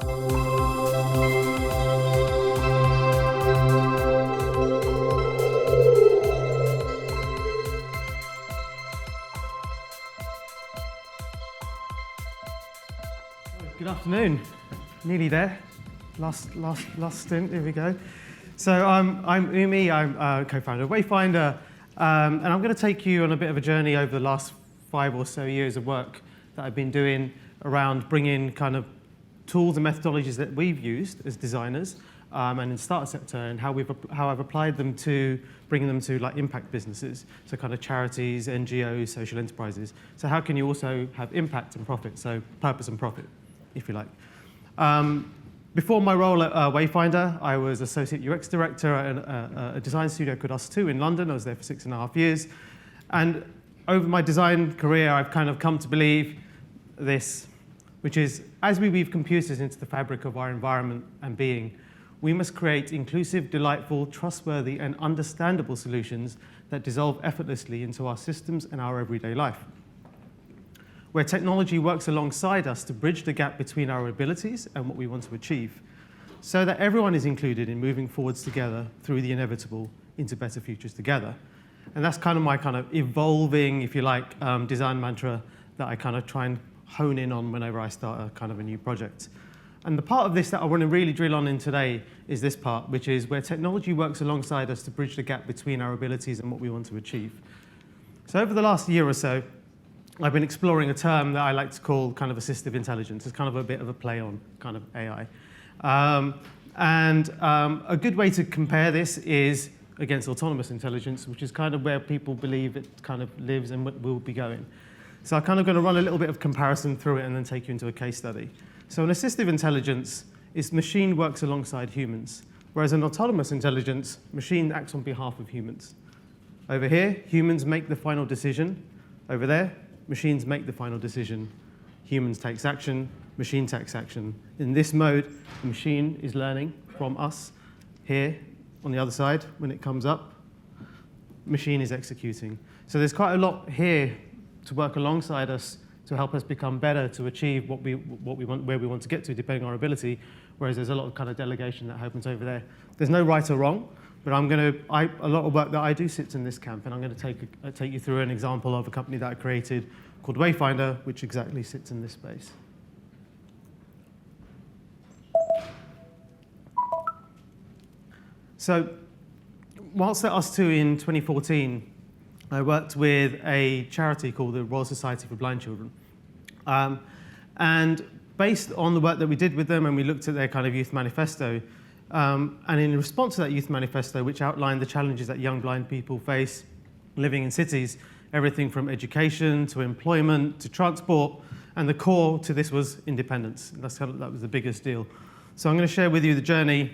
Good afternoon. Nearly there. Last stint. Here we go. So I'm uMe. I'm co-founder of Wayfindr, and I'm going to take you on a bit of a journey over the last 5 or so years of work that I've been doing around bringing kind of tools and methodologies that we've used as designers and in the startup sector, and how I've applied them to bringing them to like impact businesses, so kind of charities, NGOs, social enterprises. So how can you also have impact and profit? So purpose and profit, if you like. Before my role at Wayfindr, I was Associate UX Director at a design studio called Us2 in London. I was there for 6.5 years. And over my design career, I've kind of come to believe this, which is, as we weave computers into the fabric of our environment and being, we must create inclusive, delightful, trustworthy, and understandable solutions that dissolve effortlessly into our systems and our everyday life, where technology works alongside us to bridge the gap between our abilities and what we want to achieve, so that everyone is included in moving forwards together through the inevitable into better futures together. And that's kind of my kind of evolving, if you like, design mantra that I kind of try and hone in on whenever I start a kind of a new project. And the part of this that I want to really drill on in today is this part, which is where technology works alongside us to bridge the gap between our abilities and what we want to achieve. So over the last year or so, I've been exploring a term that I like to call kind of assistive intelligence. It's kind of a bit of a play on kind of AI. A good way to compare this is against autonomous intelligence, which is kind of where people believe it kind of lives and will be going. So I'm kind of going to run a little bit of comparison through it and then take you into a case study. So an assistive intelligence is machine works alongside humans, whereas an autonomous intelligence, machine acts on behalf of humans. Over here, humans make the final decision. Over there, machines make the final decision. Humans takes action, machine takes action. In this mode, the machine is learning from us. Here, on the other side, when it comes up, machine is executing. So there's quite a lot here to work alongside us to help us become better, to achieve what we want, where we want to get to, depending on our ability, whereas there's a lot of kind of delegation that happens over there. There's no right or wrong, but a lot of work that I do sits in this camp, and I'm going to take you through an example of a company that I created called Wayfindr, which exactly sits in this space. So, whilst at Us2 in 2014, I worked with a charity called the Royal Society for Blind Children. And based on the work that we did with them, and we looked at their kind of youth manifesto, and in response to that youth manifesto, which outlined the challenges that young blind people face living in cities, everything from education to employment to transport, and the core to this was independence. That was the biggest deal. So I'm going to share with you the journey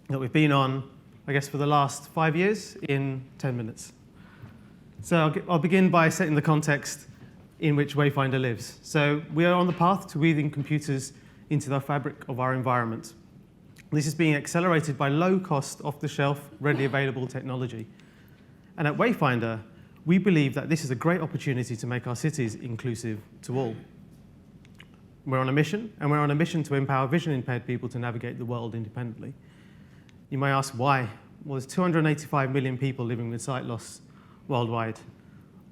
that we've been on, I guess, for the last 5 years in 10 minutes. So I'll begin by setting the context in which Wayfindr lives. So we are on the path to weaving computers into the fabric of our environment. This is being accelerated by low-cost, off-the-shelf, readily available technology. And at Wayfindr, we believe that this is a great opportunity to make our cities inclusive to all. We're on a mission, and we're on a mission to empower vision-impaired people to navigate the world independently. You may ask why. Well, there's 285 million people living with sight loss worldwide.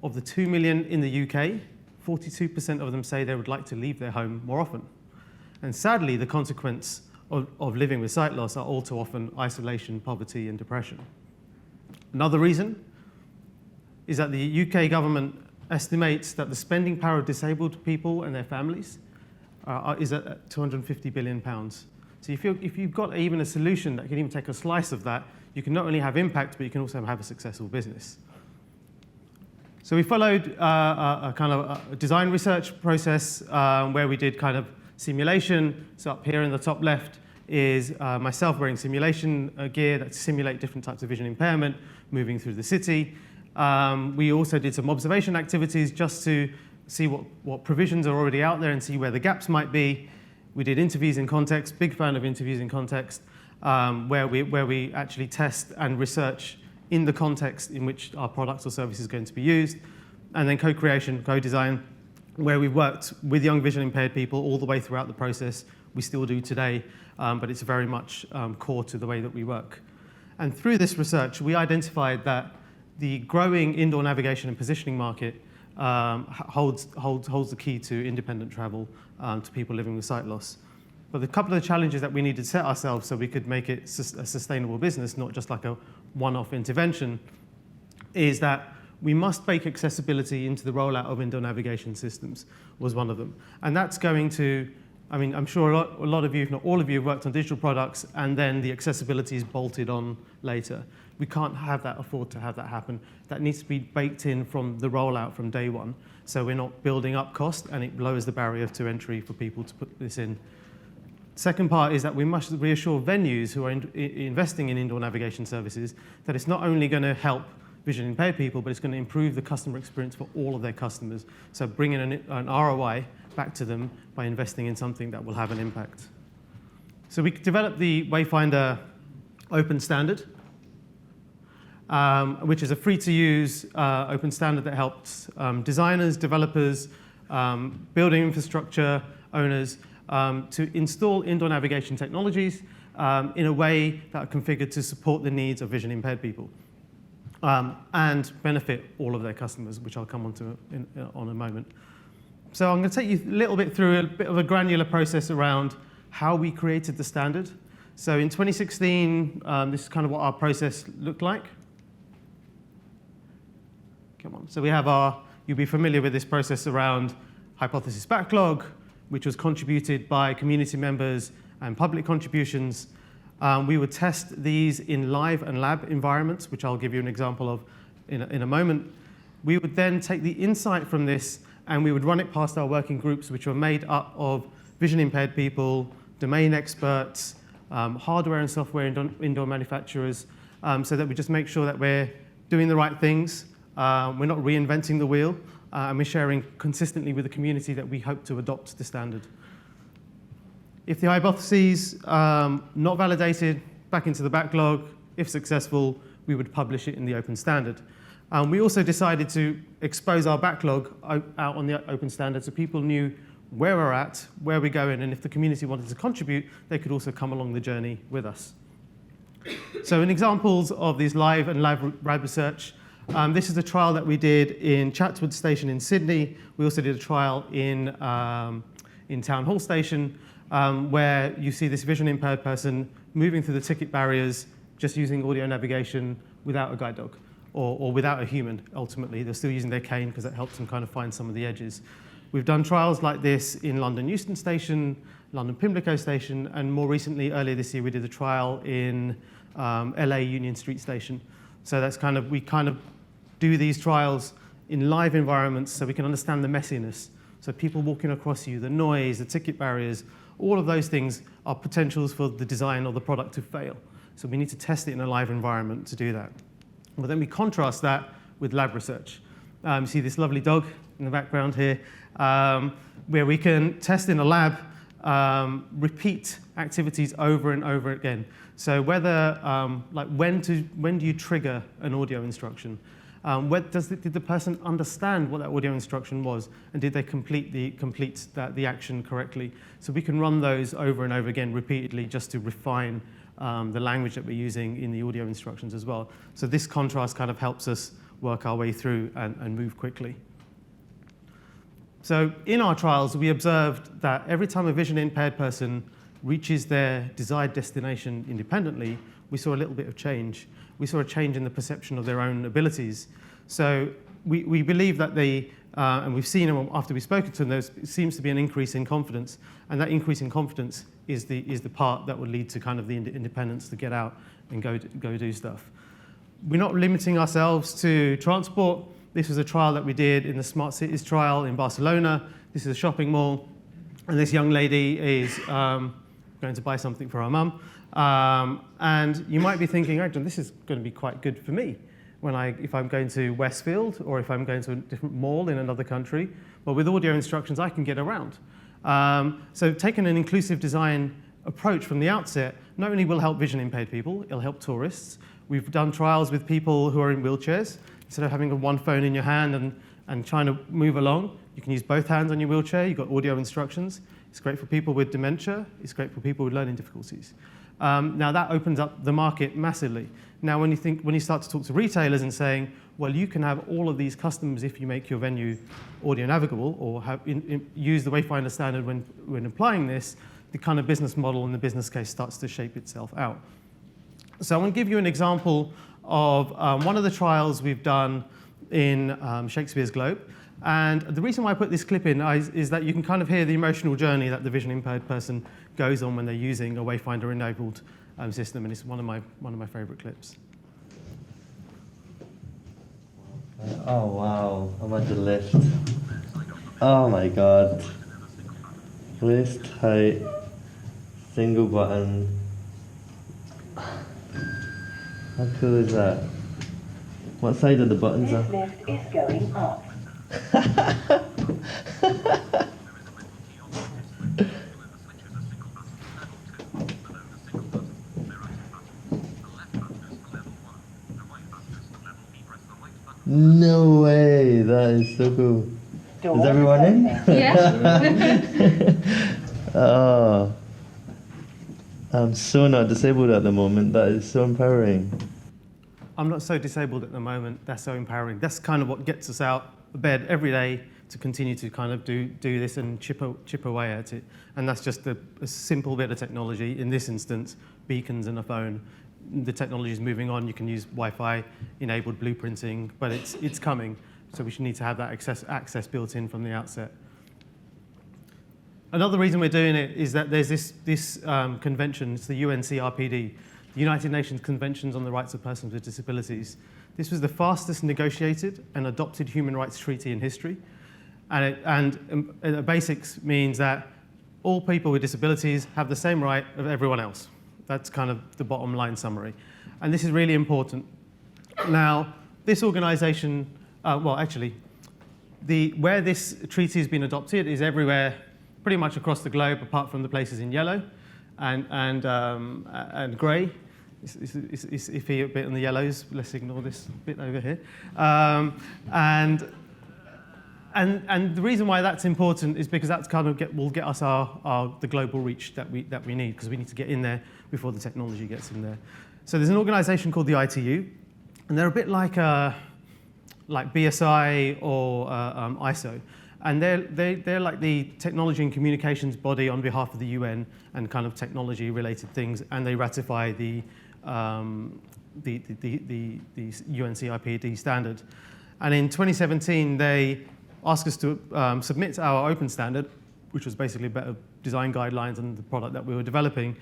Of the 2 million in the UK, 42% of them say they would like to leave their home more often. And sadly, the consequence of living with sight loss are all too often isolation, poverty, and depression. Another reason is that the UK government estimates that the spending power of disabled people and their families is at £250 billion. So if you've got even a solution that can even take a slice of that, you can not only have impact, but you can also have a successful business. So we followed a kind of a design research process where we did kind of simulation. So up here in the top left is myself wearing simulation gear that simulate different types of vision impairment, moving through the city. We also did some observation activities just to see what provisions are already out there and see where the gaps might be. We did interviews in context, big fan of interviews in context, where we actually test and research in the context in which our products or service is going to be used. And then co-creation, co-design, where we've worked with young vision impaired people all the way throughout the process We still do today, but it's very much core to the way that we work. And through this research, we identified that the growing indoor navigation and positioning market holds the key to independent travel to people living with sight loss. But a couple of the challenges that we needed to set ourselves so we could make it a sustainable business, not just like a one-off intervention, is that we must bake accessibility into the rollout of indoor navigation systems, was one of them. And that's going to, I mean, I'm sure a lot of you, if not all of you, have worked on digital products, and then the accessibility is bolted on later. We can't afford to have that happen. That needs to be baked in from the rollout from day one, so we're not building up cost, and it lowers the barrier to entry for people to put this in. Second part is that we must reassure venues who are investing in indoor navigation services that it's not only going to help vision impaired people, but it's going to improve the customer experience for all of their customers. So bringing an ROI back to them by investing in something that will have an impact. So we developed the Wayfindr open standard, which is a free-to-use open standard that helps designers, developers, building infrastructure owners to install indoor navigation technologies in a way that are configured to support the needs of vision impaired people and benefit all of their customers, which I'll come on to in a moment. So I'm going to take you a little bit through a bit of a granular process around how we created the standard. So in 2016, this is kind of what our process looked like. Come on. So we have you'll be familiar with this process around hypothesis backlog, which was contributed by community members and public contributions. We would test these in live and lab environments, which I'll give you an example of in a moment. We would then take the insight from this and we would run it past our working groups, which were made up of vision impaired people, domain experts, hardware and software indoor manufacturers, so that we just make sure that we're doing the right things, we're not reinventing the wheel, and we're sharing consistently with the community that we hope to adopt the standard. If the hypotheses not validated, back into the backlog. If successful, we would publish it in the open standard. We also decided to expose our backlog out on the open standard so people knew where we're at, where we're going, and if the community wanted to contribute, they could also come along the journey with us. So in examples of these live and lab research, this is a trial that we did in Chatswood Station in Sydney. We also did a trial in Town Hall Station, where you see this vision impaired person moving through the ticket barriers, just using audio navigation without a guide dog, or without a human, ultimately. They're still using their cane because that helps them kind of find some of the edges. We've done trials like this in London Euston Station, London Pimlico Station, and more recently, earlier this year, we did a trial in LA Union Street Station. So that's we kind of do these trials in live environments so we can understand the messiness. So people walking across you, the noise, the ticket barriers, all of those things are potentials for the design or the product to fail. So we need to test it in a live environment to do that. But then we contrast that with lab research. You see this lovely dog in the background here, where we can test in a lab, repeat activities over and over again. So whether, when do you trigger an audio instruction? Did the person understand what that audio instruction was, and did they complete the action correctly? So we can run those over and over again repeatedly just to refine the language that we're using in the audio instructions as well. So this contrast kind of helps us work our way through and move quickly. So in our trials, we observed that every time a vision impaired person reaches their desired destination independently, we saw a little bit of change. We saw a change in the perception of their own abilities. So we believe that and we've seen them after we've spoken to them, there seems to be an increase in confidence, and that increase in confidence is the part that would lead to kind of the independence to get out and go do stuff. We're not limiting ourselves to transport. This was a trial that we did in the Smart Cities trial in Barcelona. This is a shopping mall, and this young lady is going to buy something for her mum. And you might be thinking, oh, this is going to be quite good for me if I'm going to Westfield or if I'm going to a different mall in another country. But with audio instructions, I can get around. So taking an inclusive design approach from the outset not only will help vision impaired people, it'll help tourists. We've done trials with people who are in wheelchairs. Instead of having one phone in your hand and trying to move along, you can use both hands on your wheelchair. You've got audio instructions. It's great for people with dementia. It's great for people with learning difficulties. Now that opens up the market massively. Now when you start to talk to retailers and saying, well, you can have all of these customers if you make your venue audio navigable or use the Wayfindr standard when applying this, the kind of business model and the business case starts to shape itself out. So I want to give you an example of one of the trials we've done in Shakespeare's Globe. And the reason why I put this clip in is that you can kind of hear the emotional journey that the vision-impaired person goes on when they're using a Wayfindr-enabled system, and it's one of my favorite clips. Oh wow, I'm at the lift. Oh my god. Waist height, single button. How cool is that? What side are the buttons on? This lift is going up. No way, that is so cool. Is everyone in? Yeah. Oh, I'm so not disabled at the moment. That is so empowering. I'm not so disabled at the moment. That's so empowering. That's kind of what gets us out of bed every day to continue to kind of do this and chip away at it. And that's just a simple bit of technology. In this instance, beacons and a phone. The technology is moving on. You can use Wi-Fi enabled blueprinting, but it's coming. So we should need to have that access built in from the outset. Another reason we're doing it is that there's this convention. It's the UNCRPD, the United Nations Conventions on the Rights of Persons with Disabilities. This was the fastest negotiated and adopted human rights treaty in history. And the basics means that all people with disabilities have the same right of everyone else. That's kind of the bottom line summary. And this is really important. Now, this organization, where this treaty has been adopted is everywhere, pretty much across the globe, apart from the places in yellow and grey. It's iffy a bit on the yellows. Let's ignore this bit over here. And the reason why that's important is because that's kind of will get us the global reach that we need, because we need to get in there before the technology gets in there. So there's an organisation called the ITU, and they're a bit like BSI or ISO, and they're like the technology and communications body on behalf of the UN and kind of technology-related things, and they ratify the UNCRPD standard. And in 2017, they asked us to submit our open standard, which was basically better design guidelines and the product that we were developing,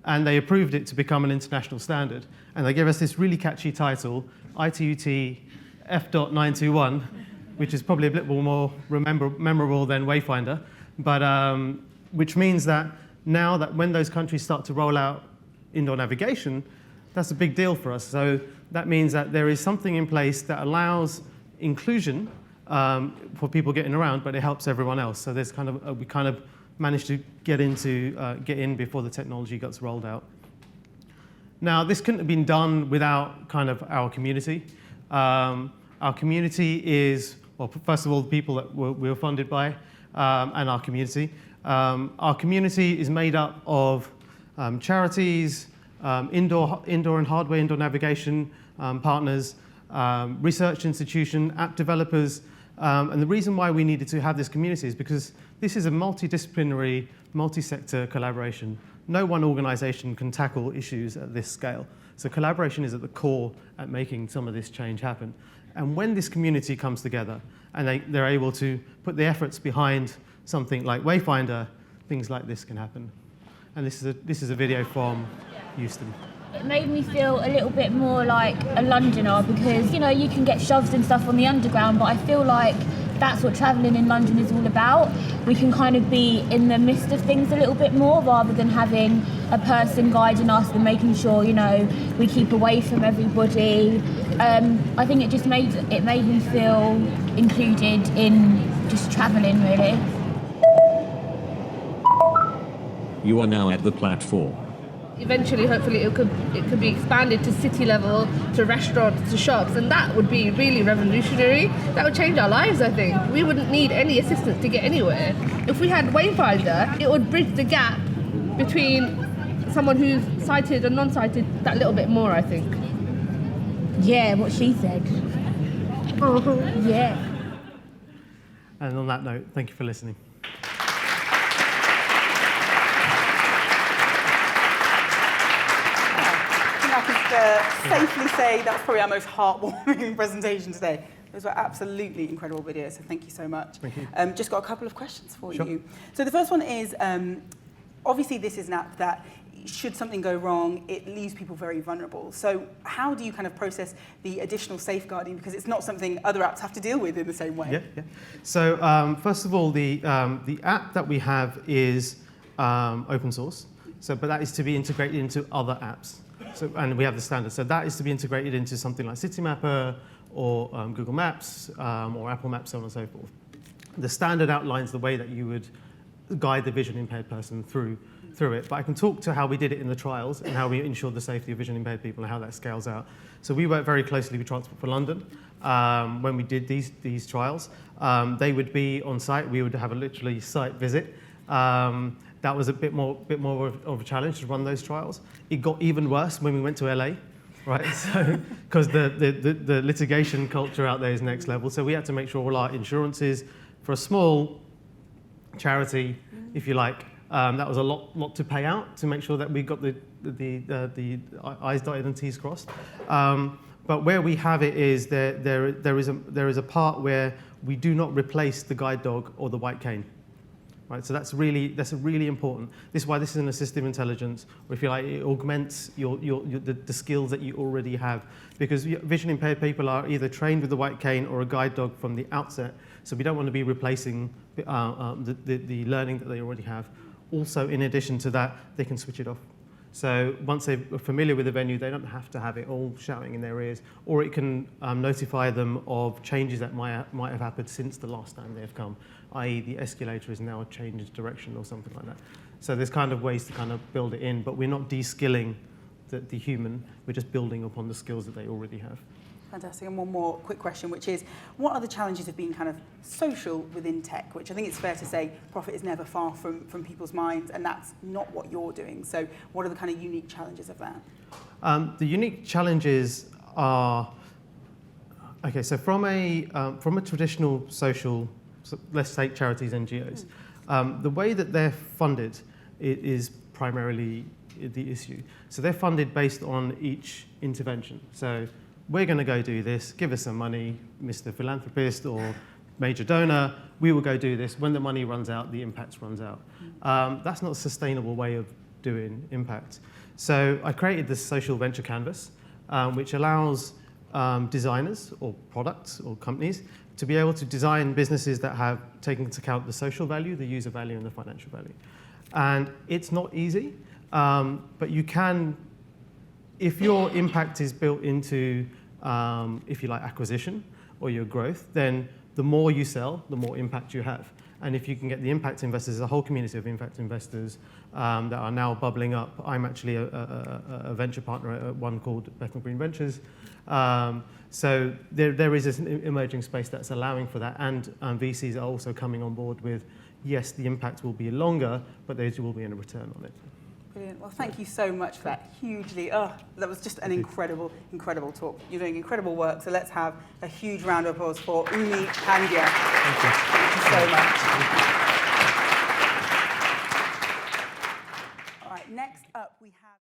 and they approved it to become an international standard. And they gave us this really catchy title, ITUT F.921, which is probably a bit more memorable than Wayfindr, but which means that now that when those countries start to roll out indoor navigation, that's a big deal for us. So that means that there is something in place that allows inclusion for people getting around, but it helps everyone else. So there's kind of we kind of managed to get in before the technology gets rolled out. Now, this couldn't have been done without kind of our community. Our community is, well, first of all, the people that we were funded by, and our community. Our community is made up of charities, indoor and hardware indoor navigation partners, research institution, app developers. And the reason why we needed to have this community is because this is a multidisciplinary, multi-sector collaboration. No one organization can tackle issues at this scale. So collaboration is at the core at making some of this change happen. And when this community comes together and they're able to put the efforts behind something like Wayfindr, things like this can happen. And this is a video from Houston. It made me feel a little bit more like a Londoner because, you know, you can get shoved and stuff on the underground, but I feel like that's what travelling in London is all about. We can kind of be in the midst of things a little bit more rather than having a person guiding us and making sure, you know, we keep away from everybody. I think it just made me feel included in just travelling, really. You are now at the platform. Eventually, hopefully, it could be expanded to city level, to restaurants, to shops, and that would be really revolutionary. That would change our lives, I think. We wouldn't need any assistance to get anywhere. If we had Wayfindr, it would bridge the gap between someone who's sighted and non-sighted that little bit more, I think. Yeah, what she said. Yeah. And on that note, thank you for listening. Safely say that's probably our most heartwarming presentation today. Those were absolutely incredible videos, so thank you so much. Thank you. Just got a couple of questions for Sure. you. So the first one is, obviously this is an app that, should something go wrong, it leaves people very vulnerable. So how do you kind of process the additional safeguarding? Because it's not something other apps have to deal with in the same way. Yeah. So first of all, the app that we have is open source. So, but that is to be integrated into other apps. So, and we have the standard. So that is to be integrated into something like Citymapper or Google Maps or Apple Maps, so on and so forth. The standard outlines the way that you would guide the vision-impaired person through it. But I can talk to how we did it in the trials and how we ensured the safety of vision-impaired people and how that scales out. So we worked very closely with Transport for London when we did these trials. They would be on site. We would have a literally site visit. That was a bit more of a challenge to run those trials. It got even worse when we went to LA, right? So, because the litigation culture out there is next level. So we had to make sure all our insurances, for a small charity, if you like, that was a lot to pay out to make sure that we got the I's dotted and T's crossed. But where we have it is there is a part where we do not replace the guide dog or the white cane. Right, so that's really important. This is why this is an assistive intelligence, or if you like, it augments the skills that you already have. Because vision impaired people are either trained with the white cane or a guide dog from the outset. So we don't want to be replacing the learning that they already have. Also, in addition to that, they can switch it off. So once they're familiar with the venue, they don't have to have it all shouting in their ears, or it can notify them of changes that might have happened since the last time they have come, i.e. the escalator is now changed direction or something like that. So there's kind of ways to kind of build it in, but we're not de-skilling the human, we're just building upon the skills that they already have. Fantastic. And one more quick question, which is, what are the challenges of being kind of social within tech, which I think it's fair to say profit is never far from people's minds, and that's not what you're doing. So what are the kind of unique challenges of that? The unique challenges are, okay, so from a traditional social, so let's take charities, NGOs, the way that they're funded is primarily the issue. So they're funded based on each intervention. So we're going to go do this, give us some money, Mr. Philanthropist or major donor, we will go do this. When the money runs out, the impact runs out. That's not a sustainable way of doing impact. So I created this social venture canvas, which allows designers or products or companies to be able to design businesses that have taken into account the social value, the user value, and the financial value. And it's not easy, but you can, if your impact is built into, if you like, acquisition or your growth, then the more you sell, the more impact you have. And if you can get the impact investors, there's a whole community of impact investors that are now bubbling up. I'm actually a venture partner at one called Bethnal Green Ventures. So there is this emerging space that's allowing for that, and VCs are also coming on board with, yes, the impact will be longer, but there will be a return on it. Brilliant. Well, thank you so much for that. That was just an incredible talk. You're doing incredible work, so let's have a huge round of applause for uMe, Pandya. Thank you so much. All right, next up we have...